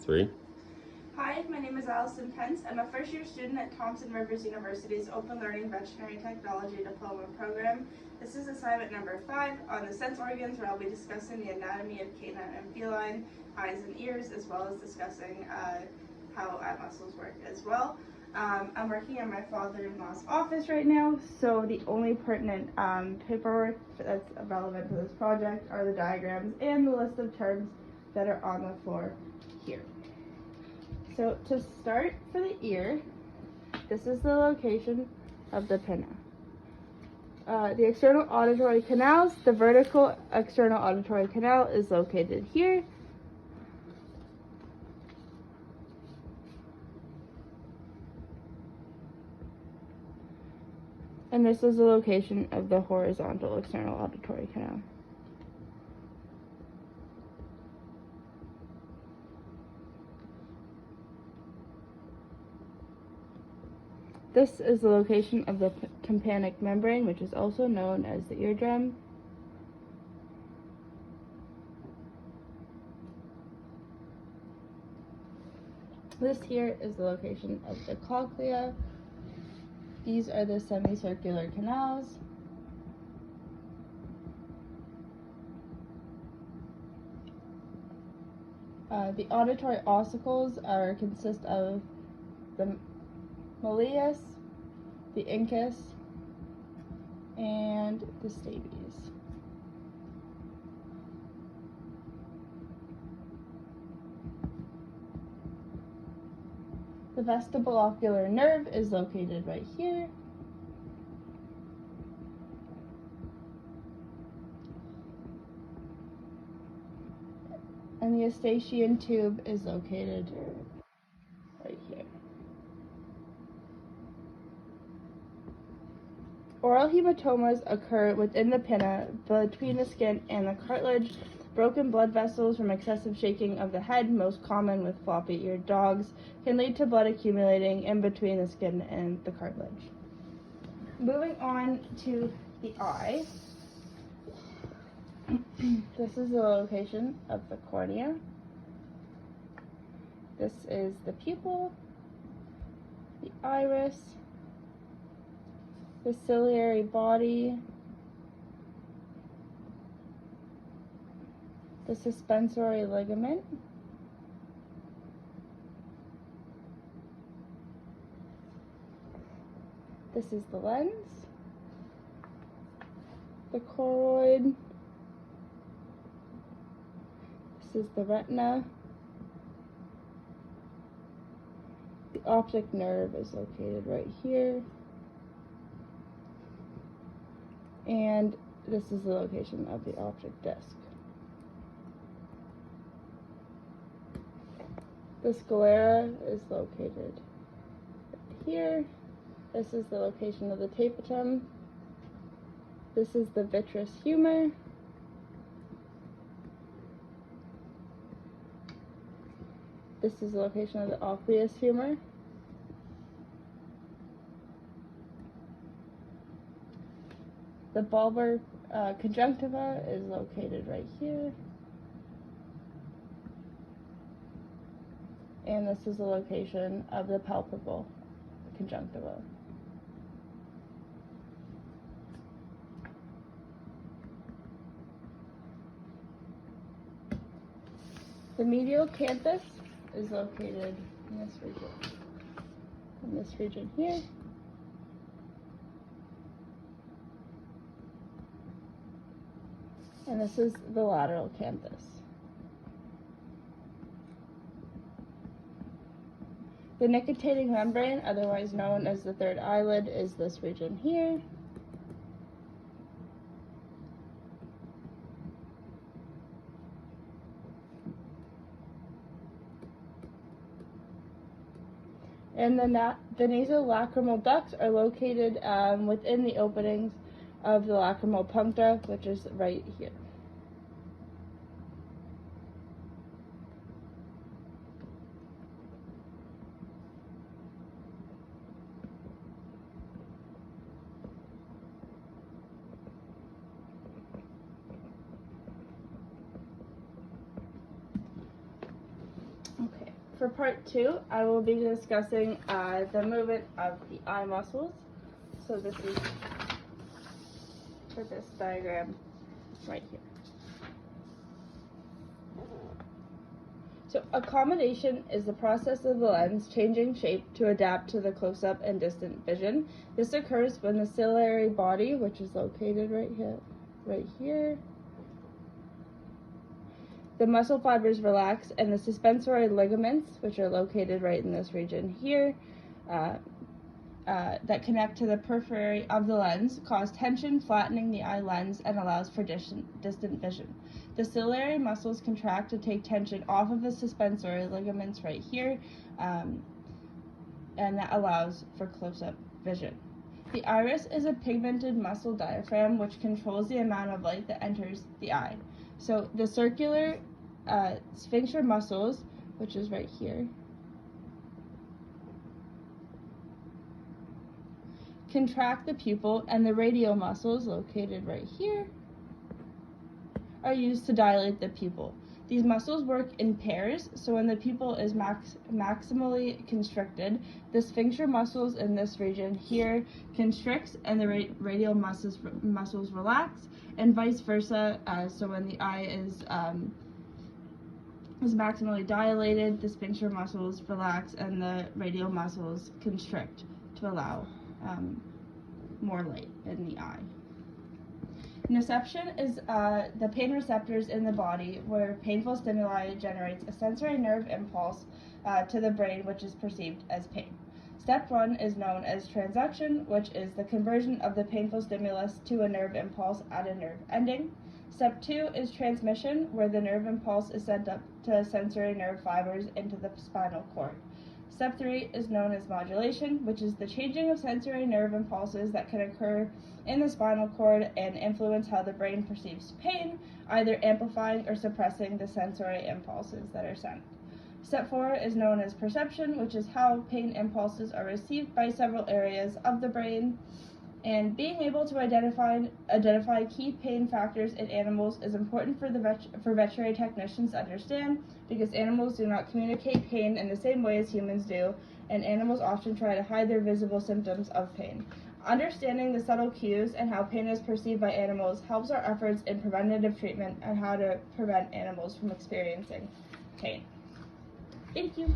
Three. Hi, my name is Allison Pence. I'm a first-year student at Thompson Rivers University's Open Learning Veterinary Technology Diploma program. This is assignment number 5 on the sense organs, where I'll be discussing the anatomy of canine and feline eyes and ears, as well as discussing how eye muscles work as well. I'm working in my father-in-law's office right now, so the only pertinent paperwork that's relevant to this project are the diagrams and the list of terms that are on the floor here. So to start, for the ear, this is the location of the pinna. The external auditory canals, the vertical external auditory canal is located here. And this is the location of the horizontal external auditory canal. This is the location of the tympanic membrane, which is also known as the eardrum. This here is the location of the cochlea. These are the semicircular canals. The auditory ossicles consist of the malleus, the incus, and the stapes. The vestibulocular nerve is located right here. And the Eustachian tube is located right here. Oral hematomas occur within the pinna, between the skin and the cartilage. Broken blood vessels from excessive shaking of the head, most common with floppy-eared dogs, can lead to blood accumulating in between the skin and the cartilage. Moving on to the eye. This is the location of the cornea. This is the pupil, the iris, the ciliary body, the suspensory ligament, this is the lens, the choroid, this is the retina, the optic nerve is located right here, and this is the location of the optic disc. The sclera is located here. This is the location of the tapetum. This is the vitreous humor. This is the location of the aqueous humor. The bulbar conjunctiva is located right here. And this is the location of the palpebral conjunctiva. The medial canthus is located in this region here. And this is the lateral canthus. The nictitating membrane, otherwise known as the third eyelid, is this region here. And the nasolacrimal ducts are located within the openings of the lacrimal puncta, which is right here. Okay, For part 2, I will be discussing the movement of the eye muscles. So this is for this diagram right here. So accommodation is the process of the lens changing shape to adapt to the close-up and distant vision. This occurs when the ciliary body, which is located right here, the muscle fibers relax, and the suspensory ligaments, which are located right in this region here, that connect to the periphery of the lens, cause tension, flattening the eye lens, and allows for distant vision. The ciliary muscles contract to take tension off of the suspensory ligaments right here, and that allows for close-up vision. The iris is a pigmented muscle diaphragm which controls the amount of light that enters the eye. So the circular sphincter muscles, which is right here, contract the pupil, and the radial muscles, located right here, are used to dilate the pupil. These muscles work in pairs, so when the pupil is maximally constricted, the sphincter muscles in this region here constricts and the radial muscles relax, and vice versa. So when the eye is maximally dilated, the sphincter muscles relax and the radial muscles constrict to allow more light in the eye. Nociception is the pain receptors in the body where painful stimuli generates a sensory nerve impulse to the brain, which is perceived as pain. Step 1 is known as transduction, which is the conversion of the painful stimulus to a nerve impulse at a nerve ending. Step 2 is transmission, where the nerve impulse is sent up to sensory nerve fibers into the spinal cord. Step 3 is known as modulation, which is the changing of sensory nerve impulses that can occur in the spinal cord and influence how the brain perceives pain, either amplifying or suppressing the sensory impulses that are sent. Step 4 is known as perception, which is how pain impulses are received by several areas of the brain. And being able to identify key pain factors in animals is important for veterinary technicians to understand, because animals do not communicate pain in the same way as humans do, and animals often try to hide their visible symptoms of pain. Understanding the subtle cues and how pain is perceived by animals helps our efforts in preventative treatment and how to prevent animals from experiencing pain. Thank you.